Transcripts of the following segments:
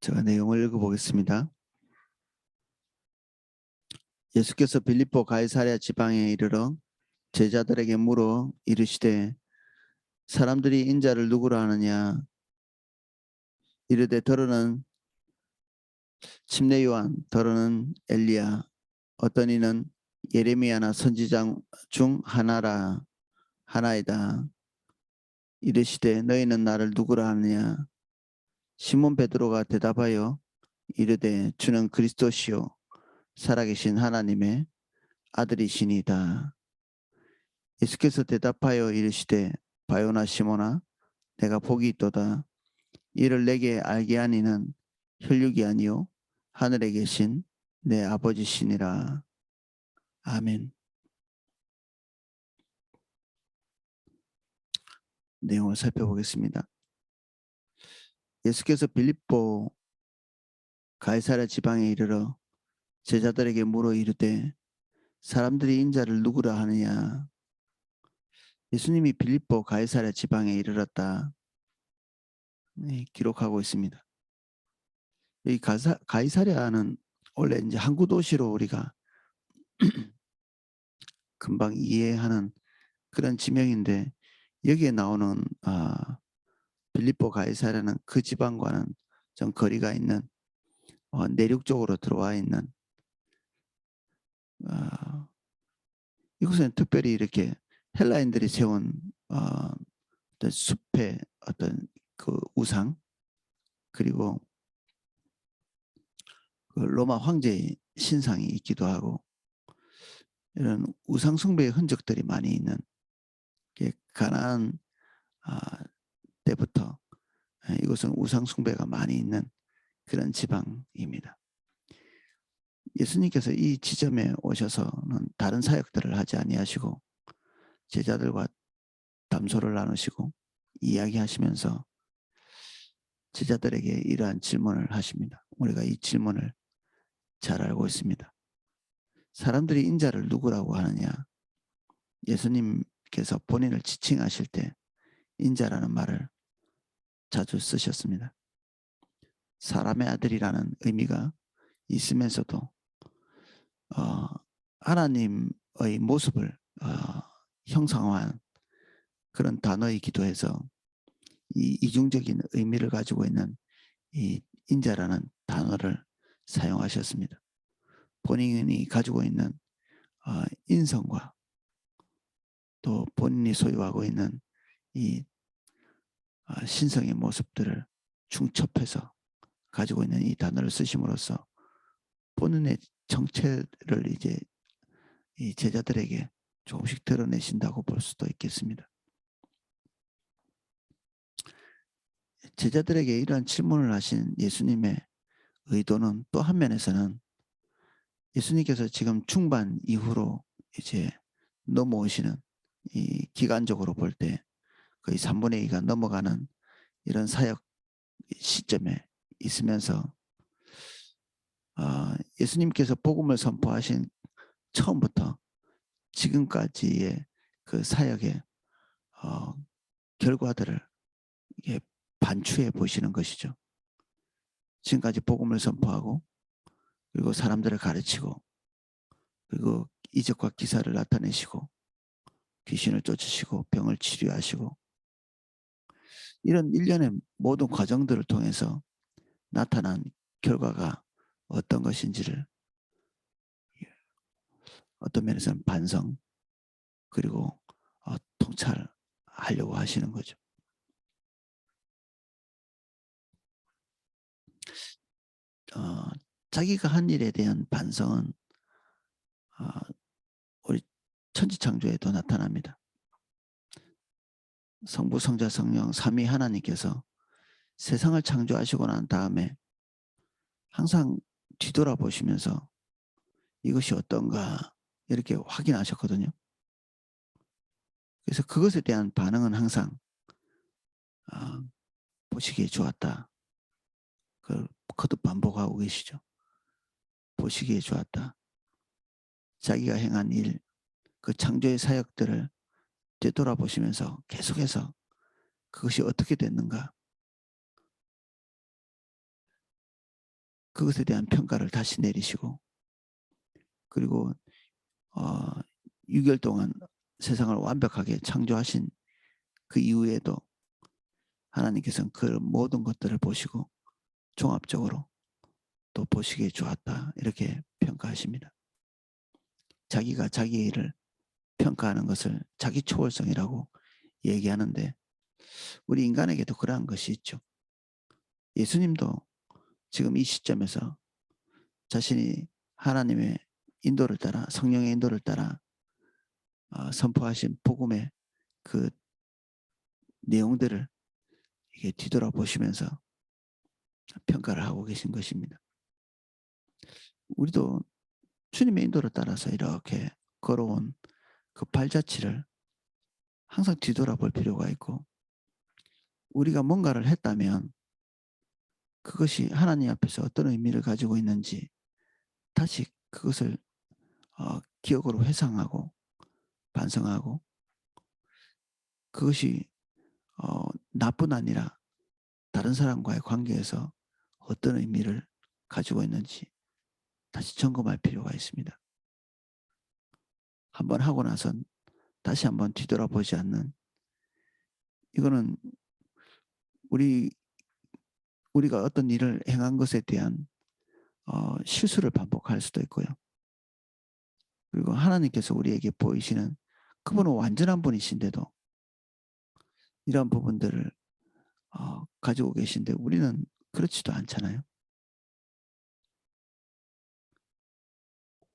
제가 내용을 읽어보겠습니다. 예수께서 빌립보 가이사랴 지방에 이르러 제자들에게 물어 이르시되 사람들이 인자를 누구라 하느냐. 이르되 더러는 침례 요한, 더러는 엘리야, 어떤 이는 예레미야나 선지자 중 하나이다. 이르시되 너희는 나를 누구라 하느냐. 시몬 베드로가 대답하여 이르되 주는 그리스도시요 살아계신 하나님의 아들이시니이다. 예수께서 대답하여 이르시되 바요나 시몬아, 내가 복이 있도다. 이를 내게 알게 하니는 혈육이 아니요 하늘에 계신 내 아버지시니라. 아멘. 내용을 살펴보겠습니다. 예수께서 빌립보 가이사랴 지방에 이르러 제자들에게 물어 이르되 사람들이 인자를 누구라 하느냐. 예수님이 빌립보 가이사랴 지방에 이르렀다. 기록하고 있습니다. 이 가이사랴는 원래 이제 항구 도시로 우리가 금방 이해하는 그런 지명인데, 여기에 나오는 빌립보 가이사랴는 그 지방과는 좀 거리가 있는 내륙 쪽으로 들어와 있는, 이곳은 특별히 이렇게 헬라인들이 세운 어떤 숲의 어떤 그 우상, 그리고 그 로마 황제의 신상이 있기도 하고, 이런 우상 숭배의 흔적들이 많이 있는, 가나안 때부터 이곳은 우상 숭배가 많이 있는 그런 지방입니다. 예수님께서 이 지점에 오셔서는 다른 사역들을 하지 아니하시고 제자들과 담소를 나누시고 이야기하시면서 제자들에게 이러한 질문을 하십니다. 우리가 이 질문을 잘 알고 있습니다. 사람들이 인자를 누구라고 하느냐. 예수님께서 본인을 지칭하실 때 인자라는 말을 자주 쓰셨습니다. 사람의 아들이라는 의미가 있으면서도 하나님의 모습을 형상화한 그런 단어이기도 해서 이 이중적인 의미를 가지고 있는 이 인자라는 단어를 사용하셨습니다. 본인이 가지고 있는 인성과 또 본인이 소유하고 있는 이 신성의 모습들을 중첩해서 가지고 있는 이 단어를 쓰심으로써 본인의 정체를 이제 이 제자들에게 조금씩 드러내신다고 볼 수도 있겠습니다. 제자들에게 이러한 질문을 하신 예수님의 의도는 또 한 면에서는 예수님께서 지금 중반 이후로 이제 넘어오시는, 이 기간적으로 볼 때 거의 3분의 2가 넘어가는 이런 사역 시점에 있으면서 예수님께서 복음을 선포하신 처음부터 지금까지의 그 사역의 결과들을 이게 반추해 보시는 것이죠. 지금까지 복음을 선포하고, 그리고 사람들을 가르치고, 그리고 이적과 기사를 나타내시고, 귀신을 쫓으시고, 병을 치료하시고, 이런 일련의 모든 과정들을 통해서 나타난 결과가 어떤 것인지를 어떤 면에서는 반성, 그리고 통찰하려고 하시는 거죠. 자기가 한 일에 대한 반성은 우리 천지창조에도 나타납니다. 성부, 성자, 성령 삼위 하나님께서 세상을 창조하시고 난 다음에 항상 뒤돌아보시면서 이것이 어떤가 이렇게 확인하셨거든요. 그래서 그것에 대한 반응은 항상 보시기에 좋았다. 그걸 거듭 반복하고 계시죠. 보시기에 좋았다. 자기가 행한 일, 그 창조의 사역들을 되돌아보시면서 계속해서 그것이 어떻게 됐는가, 그것에 대한 평가를 다시 내리시고, 그리고 6개월 동안 세상을 완벽하게 창조하신 그 이후에도 하나님께서는 그 모든 것들을 보시고 종합적으로 또 보시기에 좋았다, 이렇게 평가하십니다. 자기가 자기 일을 평가하는 것을 자기 초월성이라고 얘기하는데, 우리 인간에게도 그러한 것이 있죠. 예수님도 지금 이 시점에서 자신이 하나님의 인도를 따라, 성령의 인도를 따라 선포하신 복음의 그 내용들을 이게 뒤돌아보시면서 평가를 하고 계신 것입니다. 우리도 주님의 인도를 따라서 이렇게 걸어온 그 발자취를 항상 뒤돌아볼 필요가 있고, 우리가 뭔가를 했다면 그것이 하나님 앞에서 어떤 의미를 가지고 있는지 다시 그것을 기억으로 회상하고 반성하고, 그것이 나뿐 아니라 다른 사람과의 관계에서 어떤 의미를 가지고 있는지 다시 점검할 필요가 있습니다. 한번 하고 나선 다시 한번 뒤돌아보지 않는, 이거는 우리가 어떤 일을 행한 것에 대한 실수를 반복할 수도 있고요. 그리고 하나님께서 우리에게 보이시는 그분은 완전한 분이신데도 이런 부분들을 가지고 계신데 우리는 그렇지도 않잖아요.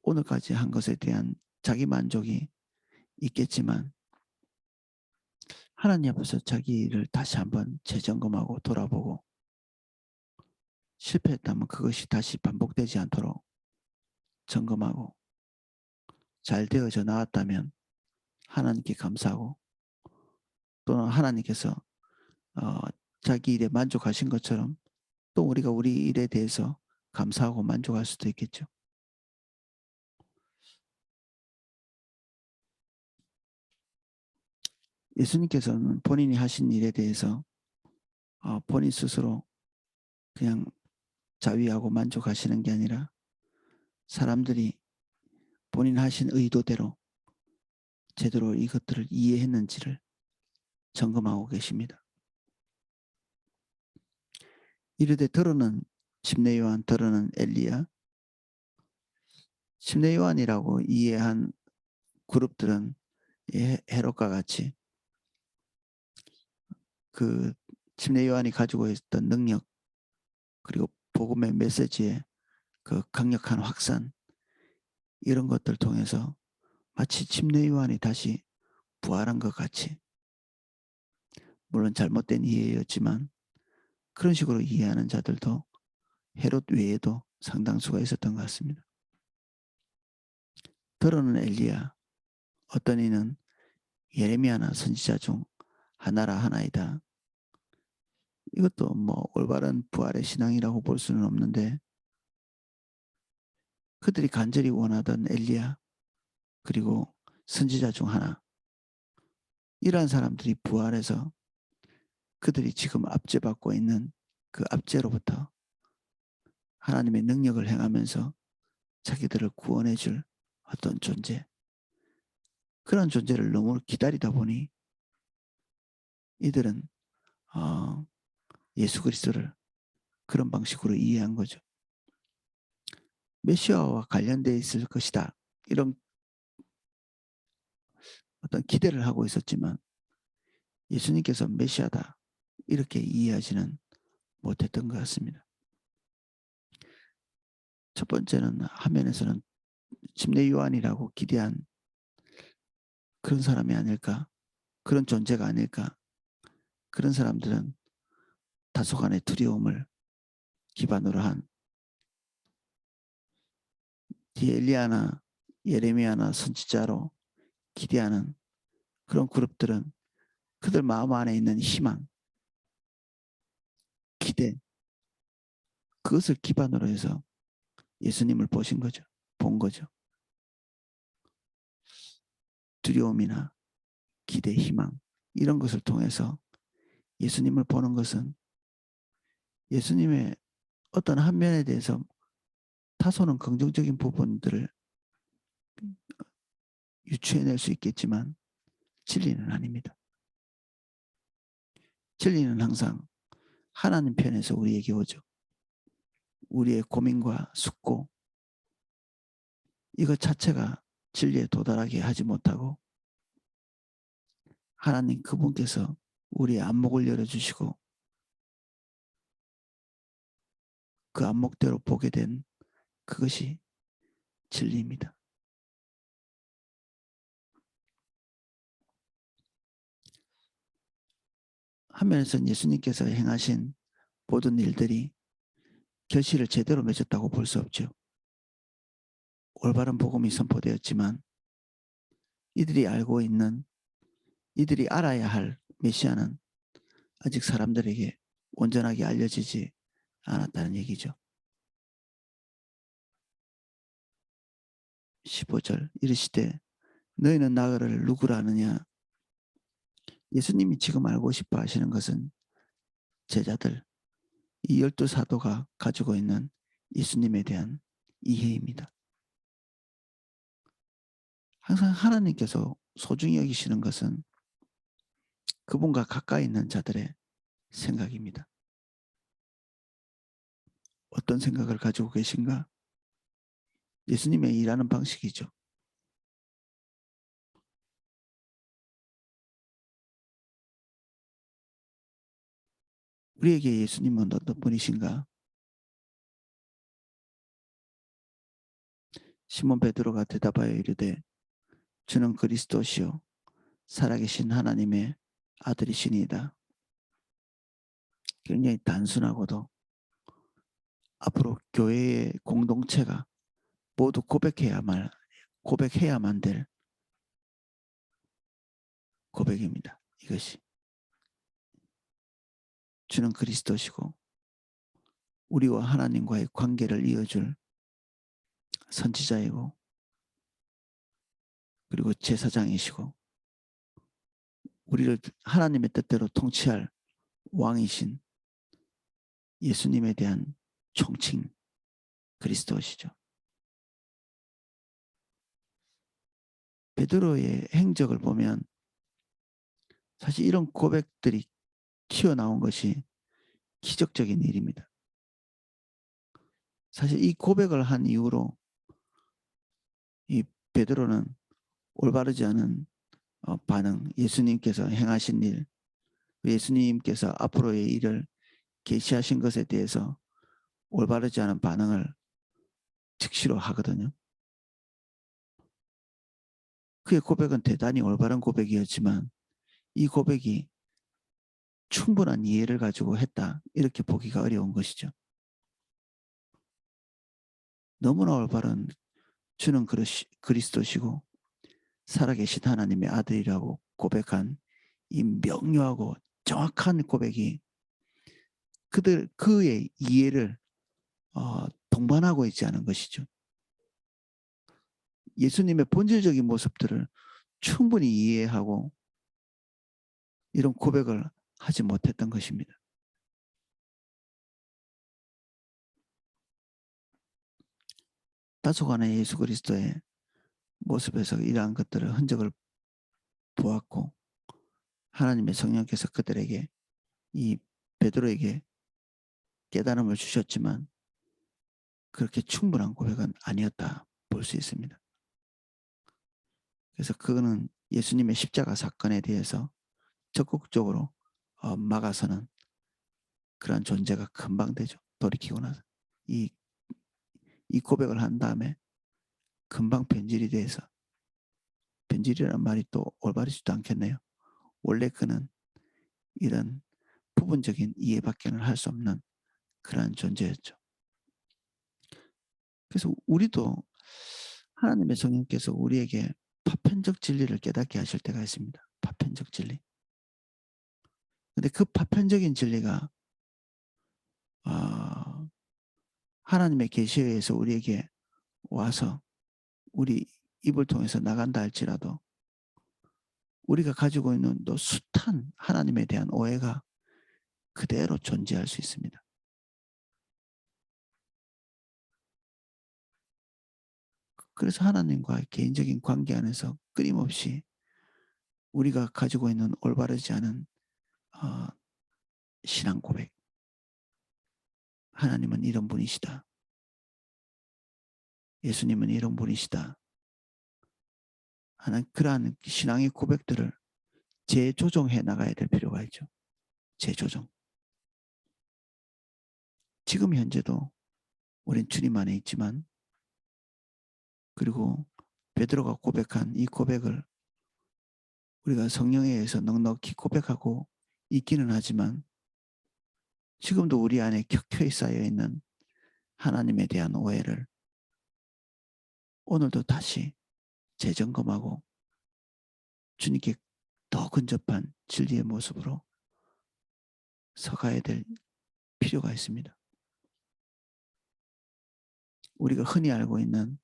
오늘까지 한 것에 대한 자기 만족이 있겠지만 하나님 앞에서 자기를 다시 한번 재점검하고 돌아보고, 실패했다면 그것이 다시 반복되지 않도록 점검하고, 잘 되어져 나왔다면 하나님께 감사하고, 또는 하나님께서 자기 일에 만족하신 것처럼 또 우리가 우리 일에 대해서 감사하고 만족할 수도 있겠죠. 예수님께서는 본인이 하신 일에 대해서 본인 스스로 그냥 자위하고 만족하시는 게 아니라 사람들이 본인 하신 의도대로 제대로 이것들을 이해했는지를 점검하고 계십니다. 이르되 더러는 심내 요한, 더러는 엘리야. 심내 요한이라고 이해한 그룹들은 헤롯과 같이 그 심내 요한이 가지고 있었던 능력, 그리고 복음의 메시지의 그 강력한 확산, 이런 것들 통해서 마치 심내 요한이 다시 부활한 것 같이, 물론 잘못된 이해였지만 그런 식으로 이해하는 자들도 헤롯 외에도 상당수가 있었던 것 같습니다. 더러는 엘리야, 어떤 이는 예레미야나 선지자 중 하나라 하나이다. 이것도 뭐 올바른 부활의 신앙이라고 볼 수는 없는데, 그들이 간절히 원하던 엘리야 그리고 선지자 중 하나, 이러한 사람들이 부활해서 그들이 지금 압제받고 있는 그 압제로부터 하나님의 능력을 행하면서 자기들을 구원해 줄 어떤 존재, 그런 존재를 너무 기다리다 보니 이들은 예수 그리스도를 그런 방식으로 이해한 거죠. 메시아와 관련되어 있을 것이다, 이런 어떤 기대를 하고 있었지만 예수님께서 메시아다 이렇게 이해하지는 못했던 것 같습니다. 첫 번째는 화면에서는 심내 요한이라고 기대한 그런 사람이 아닐까, 그런 존재가 아닐까. 그런 사람들은 다소간의 두려움을 기반으로 한, 뒤에 엘리야나 예레미야나 선지자로 기대하는 그런 그룹들은 그들 마음 안에 있는 희망, 기대, 그것을 기반으로 해서 예수님을 보신 거죠. 본 거죠. 두려움이나 기대, 희망, 이런 것을 통해서 예수님을 보는 것은 예수님의 어떤 한 면에 대해서 다소는 긍정적인 부분들을 유추해낼 수 있겠지만 진리는 아닙니다. 진리는 항상 하나님 편에서 우리에게 오죠. 우리의 고민과 숙고 이것 자체가 진리에 도달하게 하지 못하고 하나님 그분께서 우리의 안목을 열어주시고 그 안목대로 보게 된 그것이 진리입니다. 한면에서는 예수님께서 행하신 모든 일들이 결실을 제대로 맺었다고 볼 수 없죠. 올바른 복음이 선포되었지만 이들이 알고 있는 이들이 알아야 할 메시아는 아직 사람들에게 온전하게 알려지지 않았다는 얘기죠. 15절 이르시되 너희는 나를 누구라 하느냐. 예수님이 지금 알고 싶어 하시는 것은 제자들 이 12사도가 가지고 있는 예수님에 대한 이해입니다. 항상 하나님께서 소중히 여기시는 것은 그분과 가까이 있는 자들의 생각입니다. 어떤 생각을 가지고 계신가? 예수님의 일하는 방식이죠. 우리에게 예수님은 어떤 분이신가? 시몬 베드로가 대답하여 이르되 주는 그리스도시요 살아계신 하나님의 아들이시니이다. 굉장히 단순하고도 앞으로 교회의 공동체가 모두 고백해야만 될 고백입니다. 이것이 주는 그리스도시고 우리와 하나님과의 관계를 이어줄 선지자이고 그리고 제사장이시고 우리를 하나님의 뜻대로 통치할 왕이신 예수님에 대한 총칭 그리스도시죠. 베드로의 행적을 보면 사실 이런 고백들이 튀어나온 것이 기적적인 일입니다. 사실 이 고백을 한 이후로 이 베드로는 올바르지 않은 반응, 예수님께서 행하신 일, 예수님께서 앞으로의 일을 계시하신 것에 대해서 올바르지 않은 반응을 즉시로 하거든요. 그의 고백은 대단히 올바른 고백이었지만 이 고백이 충분한 이해를 가지고 했다 이렇게 보기가 어려운 것이죠. 너무나 올바른 주는 그리스도시고 살아계신 하나님의 아들이라고 고백한 이 명료하고 정확한 고백이 그의 이해를 동반하고 있지 않은 것이죠. 예수님의 본질적인 모습들을 충분히 이해하고 이런 고백을 하지 못했던 것입니다. 다소간의 예수 그리스도의 모습에서 이러한 것들을 흔적을 보았고 하나님의 성령께서 그들에게 이 베드로에게 깨달음을 주셨지만 그렇게 충분한 고백은 아니었다 볼 수 있습니다. 그래서 그거는 예수님의 십자가 사건에 대해서 적극적으로 막아서는 그런 존재가 금방 되죠. 돌이키고 나서 이 고백을 한 다음에 금방 변질이 돼서 변질이라는 말이 또 올바르지도 않겠네요. 원래 그는 이런 부분적인 이해밖에는 할 수 없는 그러한 존재였죠. 그래서 우리도 하나님의 성령께서 우리에게 파편적 진리를 깨닫게 하실 때가 있습니다. 파편적 진리. 근데 그 파편적인 진리가 하나님의 계시에 의해서 우리에게 와서 우리 입을 통해서 나간다 할지라도 우리가 가지고 있는 또 숱한 하나님에 대한 오해가 그대로 존재할 수 있습니다. 그래서 하나님과의 개인적인 관계 안에서 끊임없이 우리가 가지고 있는 올바르지 않은 어, 신앙 고백. 하나님은 이런 분이시다. 예수님은 이런 분이시다. 하는 그러한 신앙의 고백들을 재조정해 나가야 될 필요가 있죠. 재조정. 지금 현재도 우린 주님 안에 있지만, 그리고 베드로가 고백한 이 고백을 우리가 성령에 의해서 넉넉히 고백하고 있기는 하지만, 지금도 우리 안에 켜켜이 쌓여 있는 하나님에 대한 오해를 오늘도 다시 재점검하고 주님께 더 근접한 진리의 모습으로 서가야 될 필요가 있습니다. 우리가 흔히 알고 있는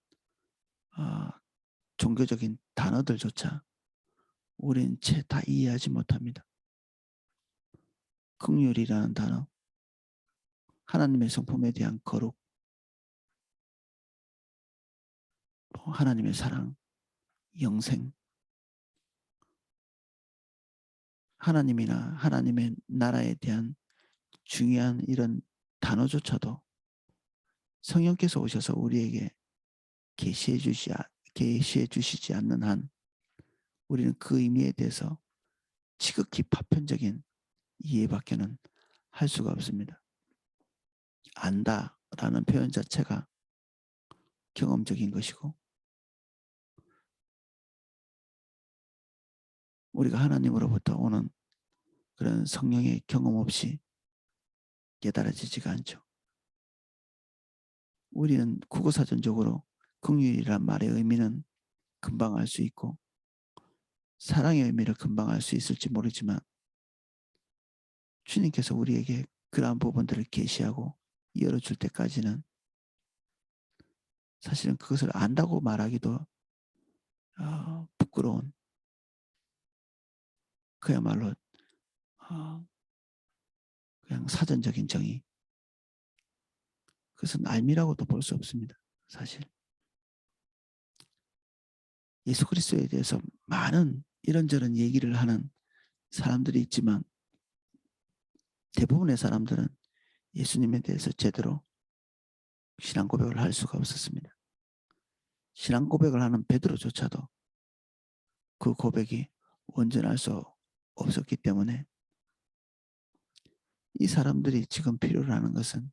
종교적인 단어들조차 우리는 채 다 이해하지 못합니다. 긍휼이라는 단어, 하나님의 성품에 대한 거룩, 하나님의 사랑, 영생, 하나님이나 하나님의 나라에 대한 중요한 이런 단어조차도 성령께서 오셔서 우리에게 계시해 주시지 않는 한 우리는 그 의미에 대해서 지극히 파편적인 이해밖에는 할 수가 없습니다. 안다라는 표현 자체가 경험적인 것이고, 우리가 하나님으로부터 오는 그런 성령의 경험 없이 깨달아지지가 않죠. 우리는 국어사전적으로 긍휼이란 말의 의미는 금방 알 수 있고 사랑의 의미를 금방 알 수 있을지 모르지만, 주님께서 우리에게 그러한 부분들을 계시하고 열어줄 때까지는 사실은 그것을 안다고 말하기도 부끄러운, 그야말로 그냥 사전적인 정의, 그것은 알미라고도 볼 수 없습니다. 사실 예수 그리스도에 대해서 많은 이런저런 얘기를 하는 사람들이 있지만, 대부분의 사람들은 예수님에 대해서 제대로 신앙 고백을 할 수가 없었습니다. 신앙 고백을 하는 베드로조차도 그 고백이 온전할 수 없었기 때문에, 이 사람들이 지금 필요로 하는 것은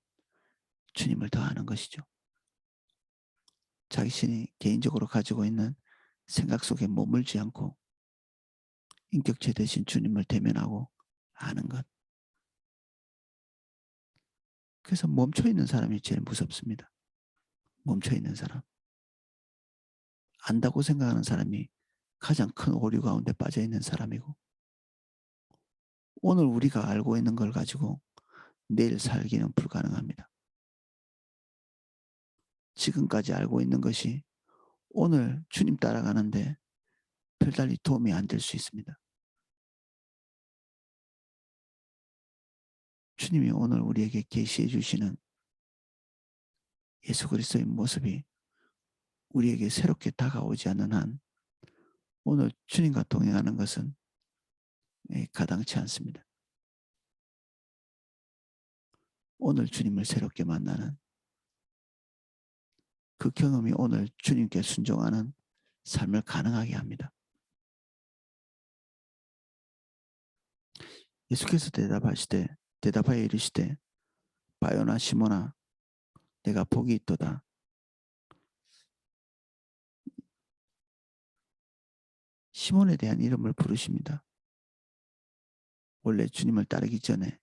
주님을 더 아는 것이죠. 자신이 개인적으로 가지고 있는 생각 속에 머물지 않고 인격체 대신 주님을 대면하고 아는 것. 그래서 멈춰있는 사람이 제일 무섭습니다. 멈춰있는 사람. 안다고 생각하는 사람이 가장 큰 오류 가운데 빠져있는 사람이고, 오늘 우리가 알고 있는 걸 가지고 내일 살기는 불가능합니다. 지금까지 알고 있는 것이 오늘 주님 따라가는데 별달리 도움이 안 될 수 있습니다. 주님이 오늘 우리에게 계시해 주시는 예수 그리스도의 모습이 우리에게 새롭게 다가오지 않는 한 오늘 주님과 동행하는 것은 가당치 않습니다. 오늘 주님을 새롭게 만나는 그 경험이 오늘 주님께 순종하는 삶을 가능하게 합니다. 예수께서 대답하여 이르시되 바요나 시몬아 내가 복이 있도다. 시몬에 대한 이름을 부르십니다. 원래 주님을 따르기 전에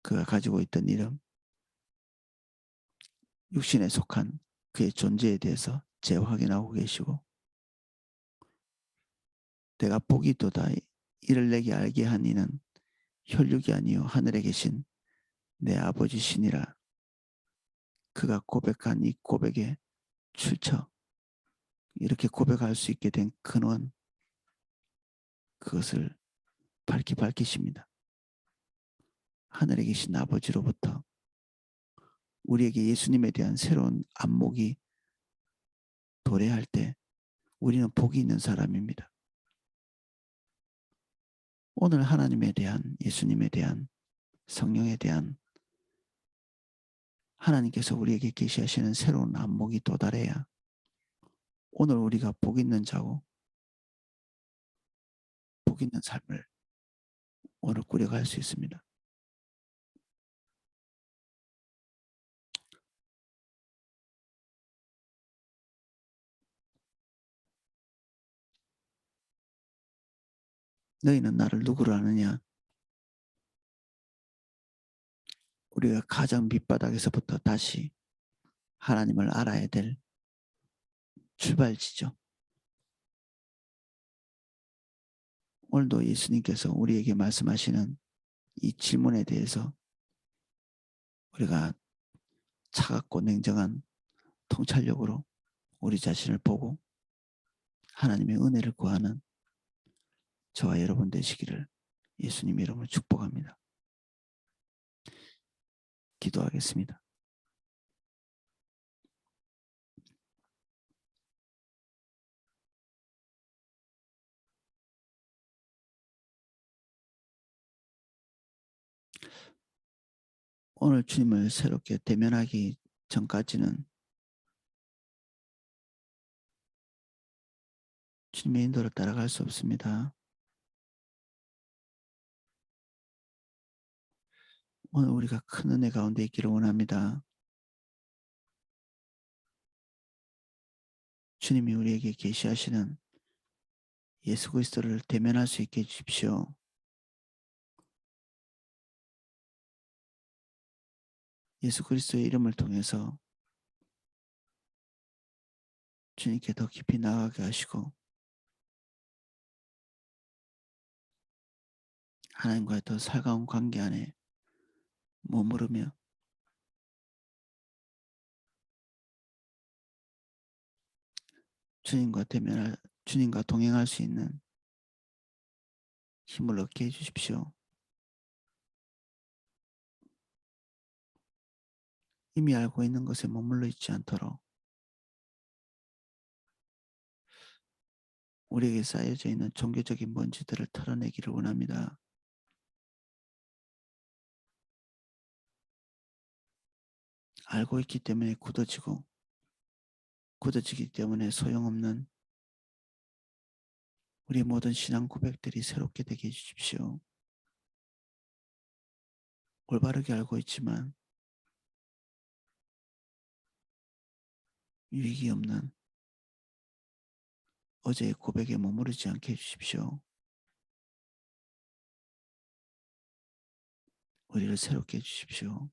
그가 가지고 있던 이름, 육신에 속한 그의 존재에 대해서 재확인하고 계시고, 내가 복이 있도다 이를 내게 알게 한 이는 혈육이 아니요 하늘에 계신 내 아버지시니라. 그가 고백한 이 고백의 출처, 이렇게 고백할 수 있게 된 근원, 그것을 밝히십니다. 하늘에 계신 아버지로부터 우리에게 예수님에 대한 새로운 안목이 도래할 때 우리는 복이 있는 사람입니다. 오늘 하나님에 대한, 예수님에 대한, 성령에 대한 하나님께서 우리에게 계시하시는 새로운 안목이 도달해야 오늘 우리가 복 있는 자고 복 있는 삶을 오늘 꾸려갈 수 있습니다. 너희는 나를 누구로 아느냐? 우리가 가장 밑바닥에서부터 다시 하나님을 알아야 될 출발지죠. 오늘도 예수님께서 우리에게 말씀하시는 이 질문에 대해서 우리가 차갑고 냉정한 통찰력으로 우리 자신을 보고 하나님의 은혜를 구하는 저와 여러분 되시기를 예수님 이름으로 축복합니다. 기도하겠습니다. 오늘 주님을 새롭게 대면하기 전까지는 주님의 인도를 따라갈 수 없습니다. 오늘 우리가 큰 은혜 가운데 있기를 원합니다. 주님이 우리에게 계시하시는 예수 그리스도를 대면할 수 있게 해주십시오. 예수 그리스도의 이름을 통해서 주님께 더 깊이 나아가게 하시고 하나님과의 더 살가운 관계 안에 머무르며 주님과 동행할 수 있는 힘을 얻게 해주십시오. 이미 알고 있는 것에 머물러 있지 않도록 우리에게 쌓여져 있는 종교적인 먼지들을 털어내기를 원합니다. 알고 있기 때문에 굳어지기 때문에 소용없는 우리 모든 신앙 고백들이 새롭게 되게 해주십시오. 올바르게 알고 있지만 유익이 없는 어제의 고백에 머무르지 않게 해주십시오. 우리를 새롭게 해주십시오.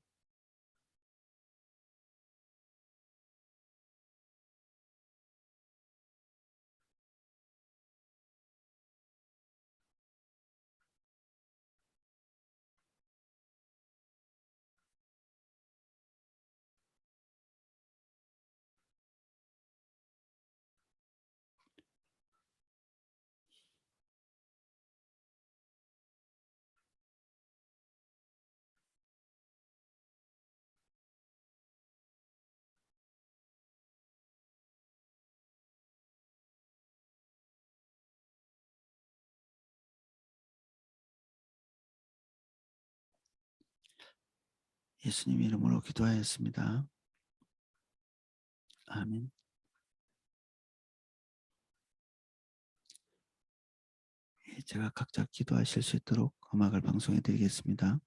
예수님 이름으로 기도하였습니다. 아멘. 제가 각자 기도하실 수 있도록 음악을 방송해 드리겠습니다.